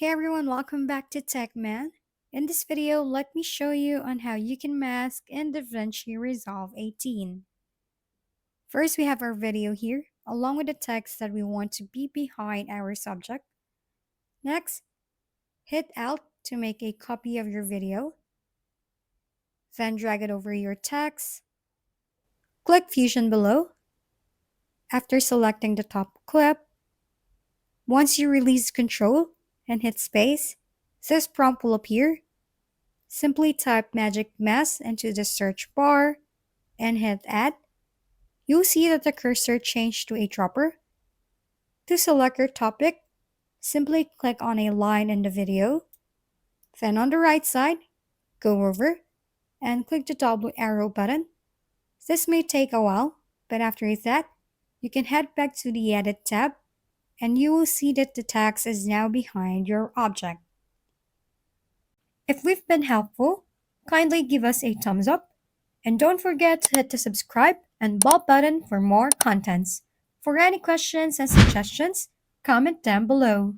Hey everyone, welcome back to TechMan. In this video, let me show you on how you can mask in DaVinci Resolve 18. First, we have our video here, along with the text that we want to be behind our subject. Next, hit Alt to make a copy of your video. Then drag it over your text. Click Fusion below. After selecting the top clip, once you release Control and hit space, this prompt will appear. Simply type Magic Mask into the search bar and hit Add. You'll see that the cursor changed to a dropper. To select your topic, simply click on a line in the video. Then on the right side, go over and click the double arrow button. This may take a while, but after that, you can head back to the Edit tab and you will see that the text is now behind your object. If we've been helpful, kindly give us a thumbs up and don't forget to hit the subscribe and bell button for more contents. For any questions and suggestions, comment down below.